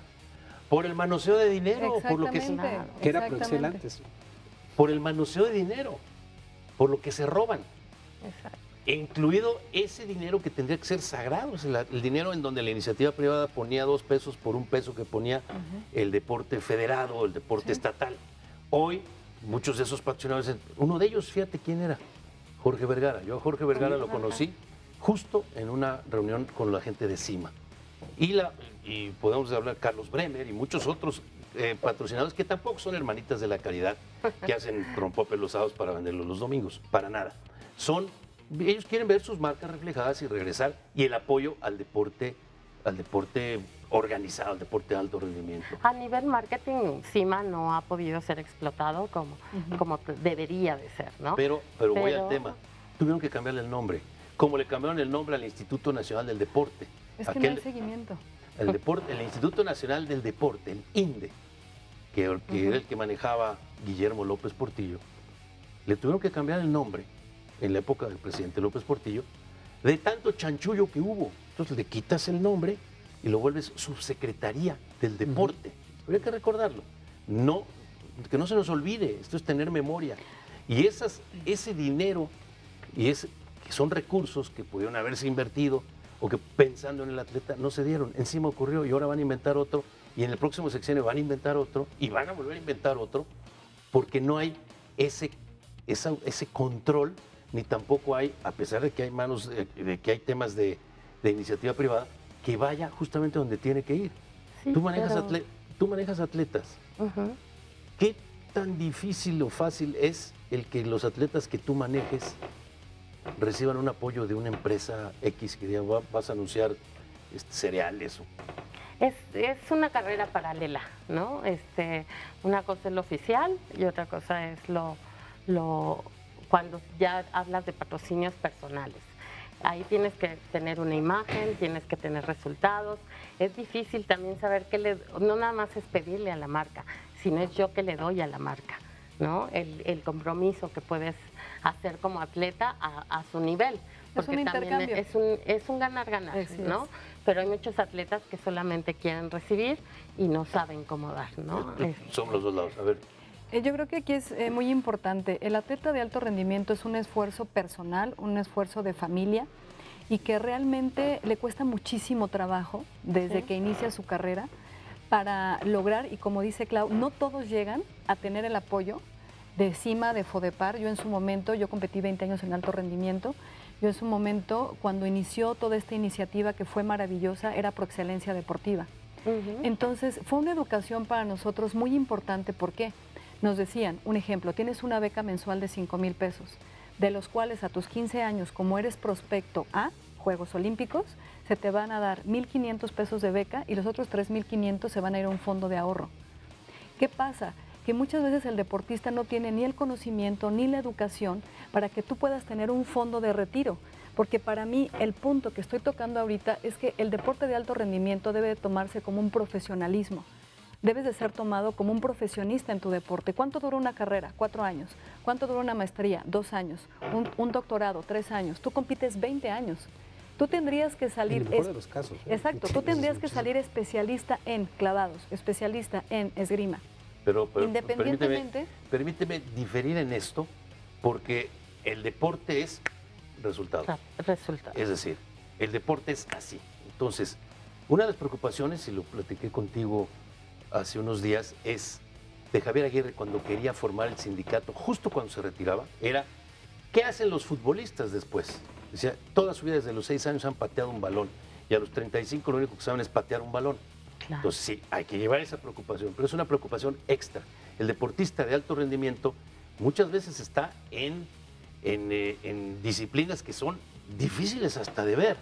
Por el manoseo de dinero, por lo que se, Exactamente, Que era exactamente. Proexcel antes. por el manoseo de dinero, por lo que se roban. Exacto. Incluido ese dinero que tendría que ser sagrado, el dinero en donde la iniciativa privada ponía 2 pesos por 1 peso que ponía el deporte federado, el deporte estatal. Hoy, muchos de esos patrocinadores, uno de ellos, fíjate quién era, Jorge Vergara. Yo a Jorge Vergara lo conocí justo en una reunión con la gente de CIMA. Y podemos hablar Carlos Bremer y muchos otros patrocinadores que tampoco son hermanitas de la caridad, que hacen rompope los sábados para venderlos los domingos, para nada. Ellos quieren ver sus marcas reflejadas y regresar, y el apoyo al deporte organizado, al deporte de alto rendimiento. A nivel marketing, CIMA no ha podido ser explotado como debería de ser, ¿no? Pero voy al tema. Tuvieron que cambiarle el nombre, como le cambiaron el nombre al Instituto Nacional del Deporte. Es que no hay seguimiento. El Instituto Nacional del Deporte, el INDE, que era el que manejaba Guillermo López Portillo, le tuvieron que cambiar el nombre en la época del presidente López Portillo, de tanto chanchullo que hubo. Entonces le quitas el nombre y lo vuelves subsecretaría del deporte. Habría que recordarlo. No, que no se nos olvide, esto es tener memoria. Y ese dinero, que son recursos que pudieron haberse invertido o que pensando en el atleta no se dieron. Encima ocurrió y ahora van a inventar otro, y en el próximo sexenio van a inventar otro y van a volver a inventar otro, porque no hay ese control, ni tampoco hay, a pesar de que hay de que hay temas de iniciativa privada, que vaya justamente donde tiene que ir. Sí, tú manejas atletas. ¿Qué tan difícil o fácil es el que los atletas que tú manejes reciban un apoyo de una empresa X que diga, vas a anunciar cereales? Es una carrera paralela, ¿no? Una cosa es lo oficial y otra cosa es cuando ya hablas de patrocinios personales. Ahí tienes que tener una imagen, tienes que tener resultados. Es difícil también saber no nada más es pedirle a la marca, sino es yo que le doy a la marca, ¿no? El compromiso que puedes hacer como atleta a su nivel. Porque Es un también intercambio. es un ganar-ganar, Así ¿no? es. Pero hay muchos atletas que solamente quieren recibir y no saben cómo dar, ¿no? Son los dos lados. A ver. Yo creo que aquí es muy importante. El atleta de alto rendimiento es un esfuerzo personal, un esfuerzo de familia, y que realmente le cuesta muchísimo trabajo desde que inicia su carrera para lograr, y como dice Clau, no todos llegan a tener el apoyo de CIMA, de FODEPAR. Yo en su momento, yo competí 20 años en alto rendimiento, yo en su momento, cuando inició toda esta iniciativa que fue maravillosa, era Proexcelencia Deportiva. Entonces, fue una educación para nosotros muy importante. ¿Por qué? Nos decían, un ejemplo, tienes una beca mensual de 5,000 pesos, de los cuales a tus 15 años, como eres prospecto a Juegos Olímpicos, se te van a dar 1,500 pesos de beca y los otros 3,500 se van a ir a un fondo de ahorro. ¿Qué pasa? Que muchas veces el deportista no tiene ni el conocimiento ni la educación para que tú puedas tener un fondo de retiro. Porque para mí el punto que estoy tocando ahorita es que el deporte de alto rendimiento debe de tomarse como un profesionalismo. Debes de ser tomado como un profesionista en tu deporte. ¿Cuánto dura una carrera? 4 años. ¿Cuánto dura una maestría? 2 años. Un doctorado, 3 años. Tú compites 20 años. Tú tendrías que salir... En el mejor de los casos. Exacto. Tú tendrías que salir especialista en clavados, especialista en esgrima. Pero Independientemente... Permíteme diferir en esto, porque el deporte es resultado. Resultado. Es decir, el deporte es así. Entonces, una de las preocupaciones, y lo platiqué contigo hace unos días, es de Javier Aguirre cuando quería formar el sindicato, justo cuando se retiraba, era ¿qué hacen los futbolistas después? Decía, toda su vida desde los 6 años han pateado un balón y a los 35 lo único que saben es patear un balón. Claro. Entonces sí, hay que llevar esa preocupación, pero es una preocupación extra. El deportista de alto rendimiento muchas veces está en disciplinas que son difíciles hasta de ver,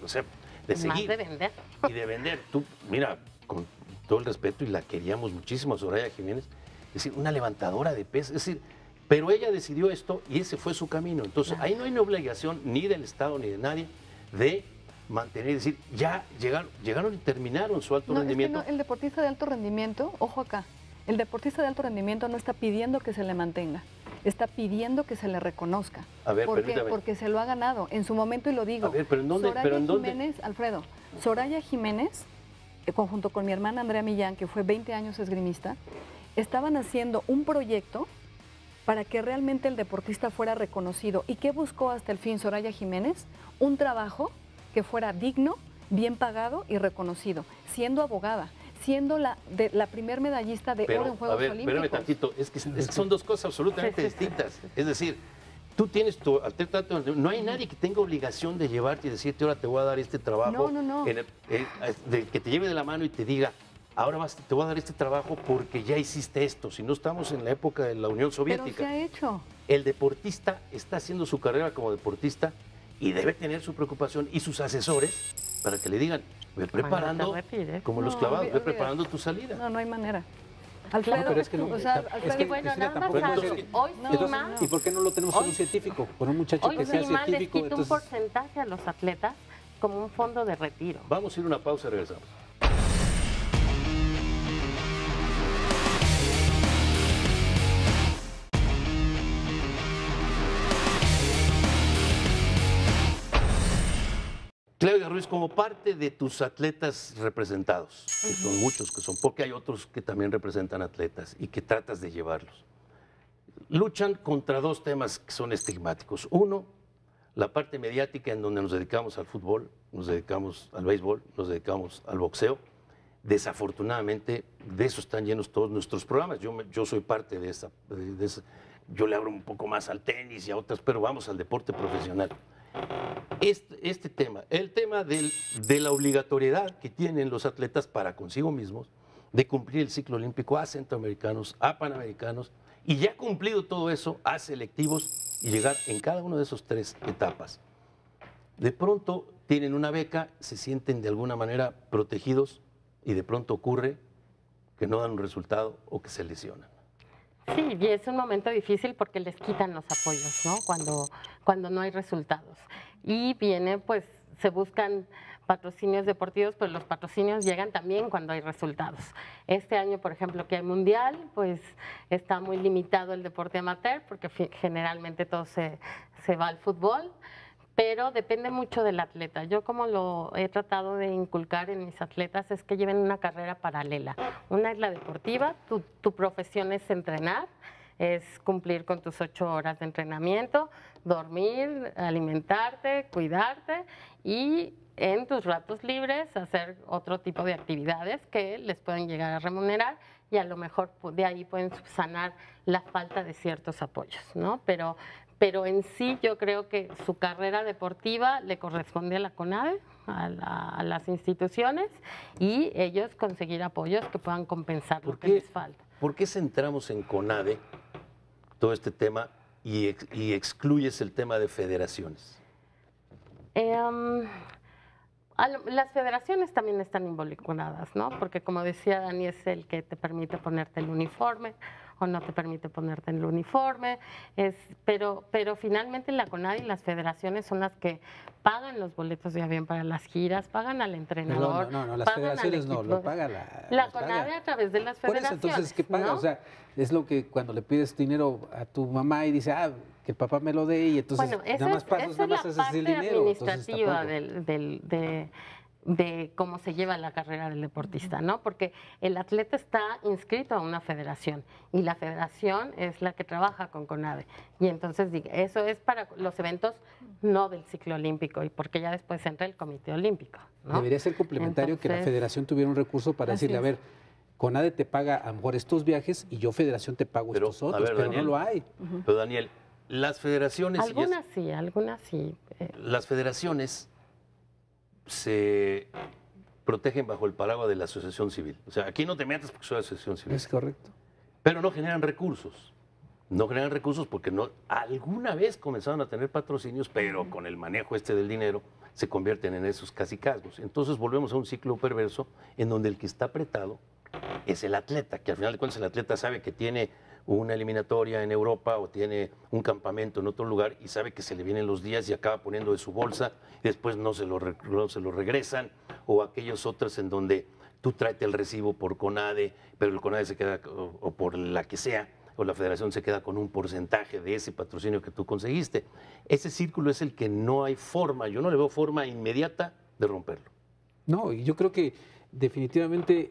o sea, de seguir. Más de vender. Y de vender. Tú, mira, con todo el respeto, y la queríamos muchísimo, Soraya Jiménez, es decir, una levantadora de pesas, es decir, pero ella decidió esto y ese fue su camino. Entonces, ahí no hay una obligación ni del Estado ni de nadie de mantener, es decir, ya llegaron y terminaron su alto rendimiento. Es que el deportista de alto rendimiento, ojo acá, el deportista de alto rendimiento no está pidiendo que se le mantenga. está pidiendo que se le reconozca. A ver, ¿Por qué? permítame. Porque se lo ha ganado en su momento y lo digo. A ver, pero ¿en dónde? Soraya ¿Pero en dónde? Jiménez, Alfredo, Soraya Jiménez, junto con mi hermana Andrea Millán, que fue 20 años esgrimista, estaban haciendo un proyecto para que realmente el deportista fuera reconocido. ¿Y qué buscó hasta el fin Soraya Jiménez? Un trabajo que fuera digno, bien pagado y reconocido, siendo abogada, siendo la primer medallista de oro en Juegos a ver, Olímpicos. espérame tantito, es que son dos cosas absolutamente distintas. Es decir, tú tienes tu atleta, no hay nadie que tenga obligación de llevarte y decirte, ahora te voy a dar este trabajo, No. Que te lleve de la mano y te diga, ahora te voy a dar este trabajo porque ya hiciste esto. Si no estamos en la época de la Unión Pero Soviética. se ha hecho. El deportista está haciendo su carrera como deportista y debe tener su preocupación y sus asesores para que le digan, ve preparando, te retires. como los No, clavados, ve olvídate. preparando tu salida. No hay manera. Alfredo, pero es que no- o sea, es Alfredo, que- Y bueno, Cristina, nada más tampoco algo. es que- Hoy Entonces, CIMA, ¿y por qué no lo tenemos con un científico? Con un muchacho hoy que sea CIMA les científico. quita un porcentaje a los atletas como un fondo de retiro. Vamos a ir a una pausa y regresamos. Claudia Ruiz, como parte de tus atletas representados, que son muchos que son, porque hay otros que también representan atletas y que tratas de llevarlos, luchan contra dos temas que son estigmáticos. Uno, la parte mediática en donde nos dedicamos al fútbol, nos dedicamos al béisbol, nos dedicamos al boxeo. Desafortunadamente, de eso están llenos todos nuestros programas. Yo soy parte de esa. Yo le abro un poco más al tenis y a otras, pero vamos al deporte profesional. Este tema, el tema de la obligatoriedad que tienen los atletas para consigo mismos de cumplir el ciclo olímpico a centroamericanos, a panamericanos, y ya cumplido todo eso, a selectivos y llegar en cada una de esas tres etapas. De pronto tienen una beca, se sienten de alguna manera protegidos y de pronto ocurre que no dan un resultado o que se lesionan. Sí, y es un momento difícil porque les quitan los apoyos, ¿no? Cuando no hay resultados. Y viene, pues, se buscan patrocinios deportivos, pero los patrocinios llegan también cuando hay resultados. Este año, por ejemplo, que hay mundial, pues está muy limitado el deporte amateur porque generalmente todo se va al fútbol, pero depende mucho del atleta. Yo como lo he tratado de inculcar en mis atletas es que lleven una carrera paralela. Una es la deportiva, tu profesión es entrenar, es cumplir con tus 8 horas de entrenamiento, dormir, alimentarte, cuidarte y en tus ratos libres hacer otro tipo de actividades que les pueden llegar a remunerar y a lo mejor de ahí pueden subsanar la falta de ciertos apoyos, ¿no? Pero en sí yo creo que su carrera deportiva le corresponde a la CONADE, a las instituciones y ellos conseguir apoyos que puedan compensar lo que les falta. ¿Por qué centramos en CONADE todo este tema y excluyes el tema de federaciones? Las federaciones también están involucradas, ¿no? Porque como decía Dani, es el que te permite ponerte el uniforme o no te permite ponerte el uniforme, pero finalmente la CONADE y las federaciones son las que pagan los boletos de avión para las giras, pagan al entrenador. No, las pagan al federaciones no, equipo. lo paga La los CONADE paga. a través de las Por eso, federaciones. entonces, ¿qué paga? ¿no? O sea, es lo que cuando le pides dinero a tu mamá y dice, que el papá me lo dé y entonces Bueno, nada más pasas, esa nada es más la haces el parte dinero. Entonces, administrativa tampoco. de cómo se lleva la carrera del deportista, ¿no? Porque el atleta está inscrito a una federación y la federación es la que trabaja con CONADE. Y entonces eso es para los eventos no del ciclo olímpico y porque ya después entra el Comité Olímpico, ¿no? Debería ser complementario que la Entonces, federación tuviera un recurso para Así decirle, a es. ver, CONADE te paga a lo mejor estos viajes y yo federación te pago Pero, estos a otros, ver, pero Daniel, no lo hay. Pero Daniel, las federaciones... algunas sí. Las federaciones se protegen bajo el paraguas de la asociación civil. O sea, aquí no te metas porque soy asociación civil. Es correcto. Pero no generan recursos. No generan recursos porque alguna vez comenzaron a tener patrocinios, pero con el manejo del dinero se convierten en esos cacicazgos. Entonces volvemos a un ciclo perverso en donde el que está apretado es el atleta, que al final de cuentas el atleta sabe que tiene una eliminatoria en Europa o tiene un campamento en otro lugar y sabe que se le vienen los días y acaba poniendo de su bolsa y después no se lo regresan, o aquellos otros en donde tú tráete el recibo por CONADE, pero el CONADE se queda, o por la que sea, pues la federación se queda con un porcentaje de ese patrocinio que tú conseguiste. Ese círculo es el que no hay forma, yo no le veo forma inmediata de romperlo. No, y yo creo que definitivamente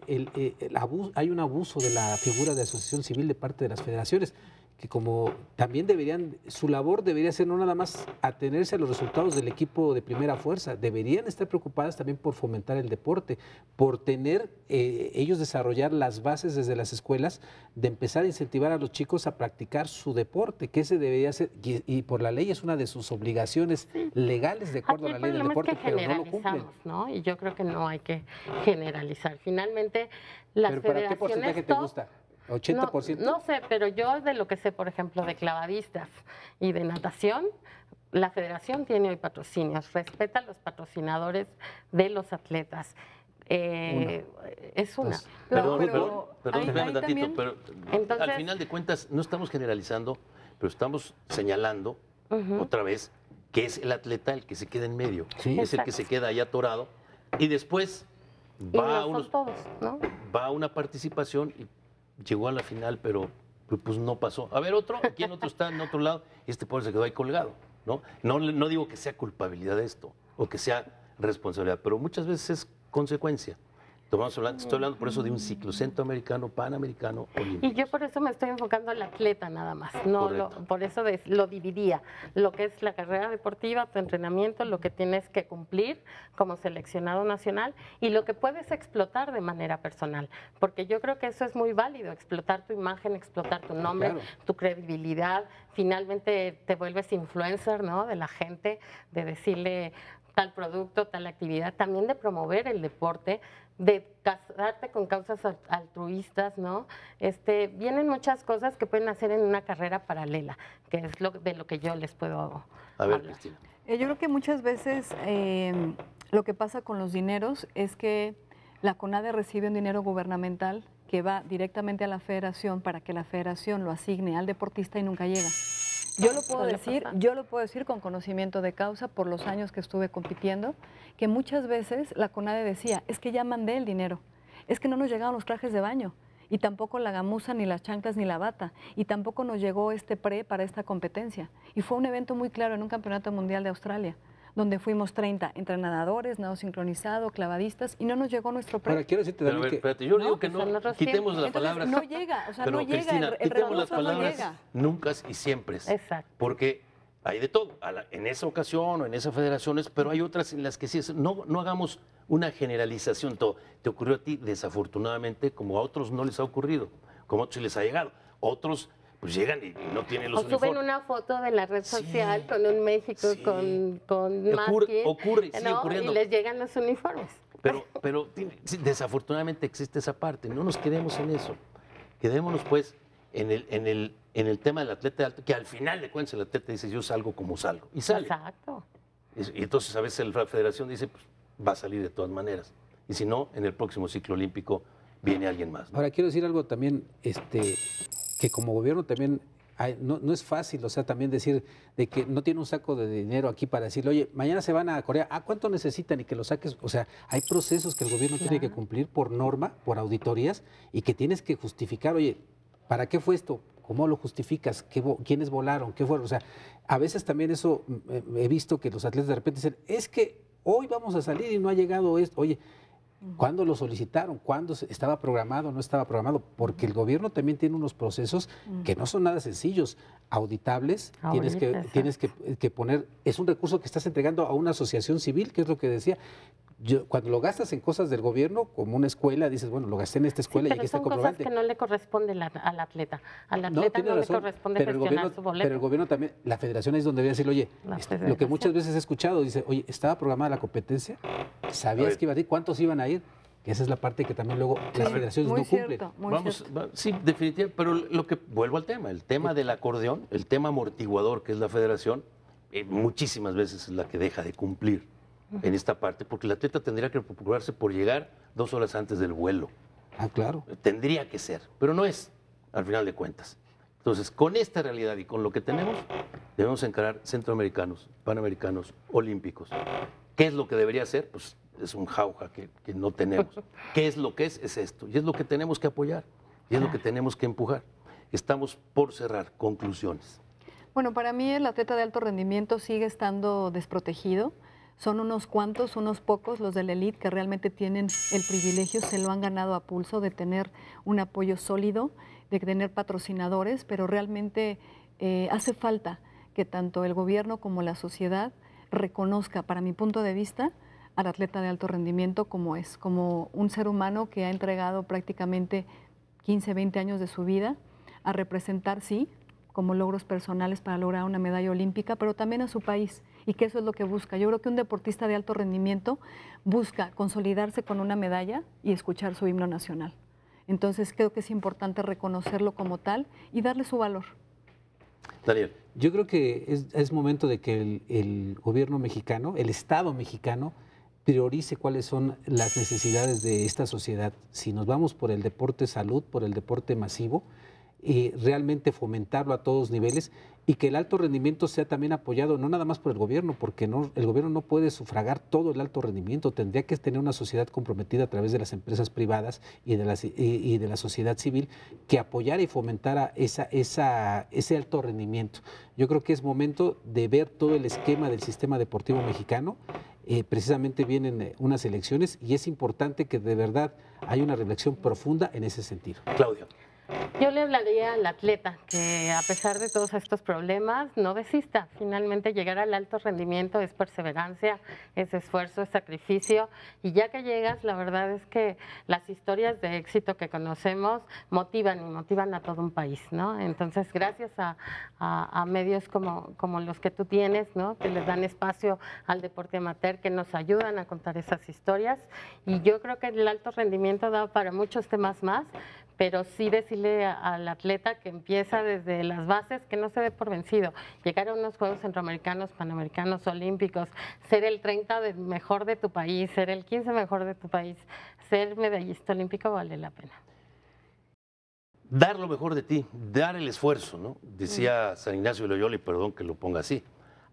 hay un abuso de la figura de asociación civil de parte de las federaciones, que como también su labor debería ser no nada más atenerse a los resultados del equipo de primera fuerza, deberían estar preocupadas también por fomentar el deporte, por tener ellos desarrollar las bases desde las escuelas, de empezar a incentivar a los chicos a practicar su deporte, que ese debería ser, y por la ley es una de sus obligaciones legales de acuerdo a la ley del deporte, pero no lo cumplen. ¿No? Y yo creo que no hay que generalizar. Finalmente, las ¿Pero para qué federaciones porcentaje te gusta? ¿80%? No sé, pero yo de lo que sé, por ejemplo, de clavadistas y de natación, la federación tiene hoy patrocinios, respeta a los patrocinadores de los atletas. Es una. Perdón, ahí espérame tantito, también, pero entonces, al final de cuentas no estamos generalizando, pero estamos señalando otra vez que es el atleta el que se queda en medio, Sí. es el que se queda ahí atorado y después y va, no son todos, ¿no? va a una participación y llegó a la final, pero pues no pasó. A ver, ¿quién otro está en otro lado? Y este pobre se quedó ahí colgado, ¿no? No digo que sea culpabilidad de esto o que sea responsabilidad, pero muchas veces es consecuencia. Estoy hablando por eso de un ciclo centroamericano, panamericano, olímpico. Y yo por eso me estoy enfocando al atleta nada más, por eso lo dividía, lo que es la carrera deportiva, tu entrenamiento, lo que tienes que cumplir como seleccionado nacional y lo que puedes explotar de manera personal, porque yo creo que eso es muy válido, explotar tu imagen, explotar tu nombre, Claro. tu credibilidad, finalmente te vuelves influencer, ¿no? De la gente, de decirle tal producto, tal actividad, también de promover el deporte, de casarte con causas altruistas, ¿no? Vienen muchas cosas que pueden hacer en una carrera paralela, que es de lo que yo les puedo A ver, hablar. Cristina. Yo creo que muchas veces lo que pasa con los dineros es que la CONADE recibe un dinero gubernamental que va directamente a la federación para que la federación lo asigne al deportista y nunca llega. Yo lo puedo decir con conocimiento de causa por los años que estuve compitiendo, que muchas veces la CONADE decía, es que ya mandé el dinero, es que no nos llegaron los trajes de baño, y tampoco la gamuza, ni las chanclas, ni la bata, y tampoco nos llegó este pre para esta competencia. Y fue un evento muy claro en un campeonato mundial de Australia, donde fuimos 30 entrenadores, nado sincronizado, clavadistas, y no nos llegó nuestro pre. Ahora, quiero decirte Pero a también ver, que... espérate, yo No, digo que pues son no, otros quitemos las Entonces, palabras. no llega, o sea, Pero no llega, Cristina, el quitemos las recurso no palabras llega. nunca y siempre. Exacto. Porque hay de todo, en esa ocasión o en esas federaciones, pero hay otras en las que sí, no hagamos una generalización. Todo. Te ocurrió a ti, desafortunadamente, como a otros no les ha ocurrido, como a otros les ha llegado. Otros pues llegan y no tienen los O suben uniformes. una foto de la red Sí, social con un México, sí. con Ocurre, sigue ¿no? ocurriendo. Y les llegan los uniformes. Pero sí, desafortunadamente existe esa parte. No nos quedemos en eso. Quedémonos, pues, en el tema del atleta alto, que al final de cuentas el atleta dice, yo salgo como salgo. Y sale. Exacto. Y entonces a veces la federación dice, pues va a salir de todas maneras. Y si no, en el próximo ciclo olímpico viene alguien más, ¿no? Ahora, quiero decir algo también, que como gobierno también no es fácil, o sea, también decir de que no tiene un saco de dinero aquí para decirle, oye, mañana se van a Corea, ¿cuánto necesitan? Y que lo saques, o sea, hay procesos que el gobierno tiene que cumplir por norma, por auditorías, y que tienes que justificar, oye, ¿para qué fue esto? ¿Cómo lo justificas? ¿Quiénes volaron? ¿Qué fueron? O sea, a veces también eso he visto que los atletas de repente dicen, es que hoy vamos a salir y no ha llegado esto. Oye, ¿cuándo lo solicitaron? ¿Cuándo estaba programado? ¿No estaba programado? Porque el gobierno también tiene unos procesos que no son nada sencillos, auditables. Tienes que poner, es un recurso que estás entregando a una asociación civil, que es lo que decía. Cuando lo gastas en cosas del gobierno, como una escuela, dices, bueno, lo gasté en esta escuela y aquí está el comprobante. Pero son cosas que no le corresponde al atleta. Al atleta tiene no le razón, corresponde pero gestionar su boleto. Pero el gobierno también, la federación es donde debería decirle, oye, La lo que federación. muchas veces he escuchado, dice, oye, ¿estaba programada la competencia? A ¿Sabías ver. que iba a ir? ¿Cuántos iban a ir? Que esa es la parte que también luego las federaciones Muy no cumplen. cierto, muy Vamos, cierto. sí, definitivamente, pero vuelvo al tema, el tema del acordeón, el tema amortiguador que es la federación, muchísimas veces es la que deja de cumplir en esta parte, porque el atleta tendría que preocuparse por llegar 2 horas antes del vuelo. Ah, claro. Tendría que ser, pero no es, al final de cuentas. Entonces, con esta realidad y con lo que tenemos, debemos encarar centroamericanos, panamericanos, olímpicos. ¿Qué es lo que debería ser? Pues es un jauja que no tenemos. ¿Qué es lo que es? Es esto. Y es lo que tenemos que apoyar. Y es lo que tenemos que empujar. Estamos por cerrar. Conclusiones. Bueno, para mí el atleta de alto rendimiento sigue estando desprotegido. Son unos cuantos, unos pocos los de la élite que realmente tienen el privilegio, se lo han ganado a pulso de tener un apoyo sólido, de tener patrocinadores, pero realmente hace falta que tanto el gobierno como la sociedad reconozca, para mi punto de vista, al atleta de alto rendimiento como es, como un ser humano que ha entregado prácticamente 15, 20 años de su vida a representar, sí, como logros personales para lograr una medalla olímpica, pero también a su país, y que eso es lo que busca. Yo creo que un deportista de alto rendimiento busca consolidarse con una medalla y escuchar su himno nacional. Entonces creo que es importante reconocerlo como tal y darle su valor. Daniel. Yo creo que es momento de que el gobierno mexicano, el Estado mexicano, priorice cuáles son las necesidades de esta sociedad. Si nos vamos por el deporte salud, por el deporte masivo, realmente fomentarlo a todos niveles y que el alto rendimiento sea también apoyado no nada más por el gobierno, porque el gobierno no puede sufragar todo el alto rendimiento, tendría que tener una sociedad comprometida a través de las empresas privadas y de la sociedad civil que apoyara y fomentara ese alto rendimiento. Yo creo que es momento de ver todo el esquema del sistema deportivo mexicano. Precisamente vienen unas elecciones y es importante que de verdad haya una reflexión profunda en ese sentido. Claudio. Yo le hablaría al atleta que a pesar de todos estos problemas no desista. Finalmente llegar al alto rendimiento es perseverancia, es esfuerzo, es sacrificio y ya que llegas la verdad es que las historias de éxito que conocemos motivan y motivan a todo un país, ¿no? Entonces gracias a medios como los que tú tienes, ¿no? Que les dan espacio al deporte amateur, que nos ayudan a contar esas historias y yo creo que el alto rendimiento da para muchos temas más, pero sí decirle al atleta que empieza desde las bases, que no se dé por vencido. Llegar a unos Juegos Centroamericanos, Panamericanos, Olímpicos, ser el 30 mejor de tu país, ser el 15 mejor de tu país, ser medallista olímpico vale la pena. Dar lo mejor de ti, dar el esfuerzo, ¿no? Decía San Ignacio de Loyola, y perdón que lo ponga así,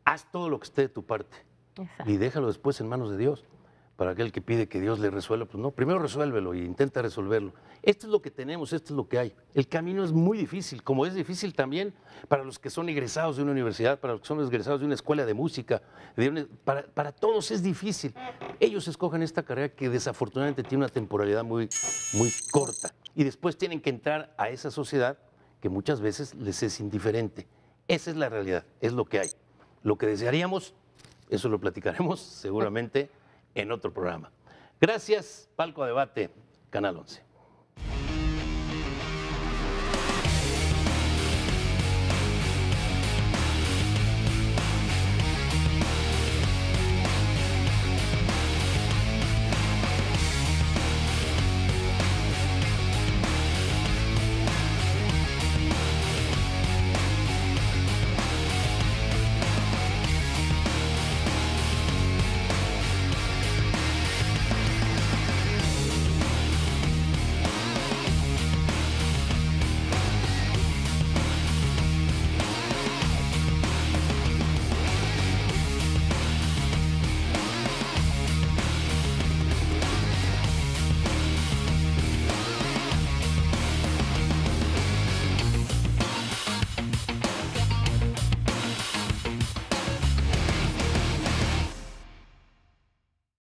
haz todo lo que esté de tu parte. Exacto. Y déjalo después en manos de Dios. Para aquel que pide que Dios le resuelva, pues no, primero resuélvelo y intenta resolverlo. Esto es lo que tenemos, esto es lo que hay. El camino es muy difícil, como es difícil también para los que son egresados de una universidad, para los que son egresados de una escuela de música, para todos es difícil. Ellos escogen esta carrera que desafortunadamente tiene una temporalidad muy corta y después tienen que entrar a esa sociedad que muchas veces les es indiferente. Esa es la realidad, es lo que hay. Lo que desearíamos, eso lo platicaremos seguramente en otro programa. Gracias, Palco a Debate, Canal 11.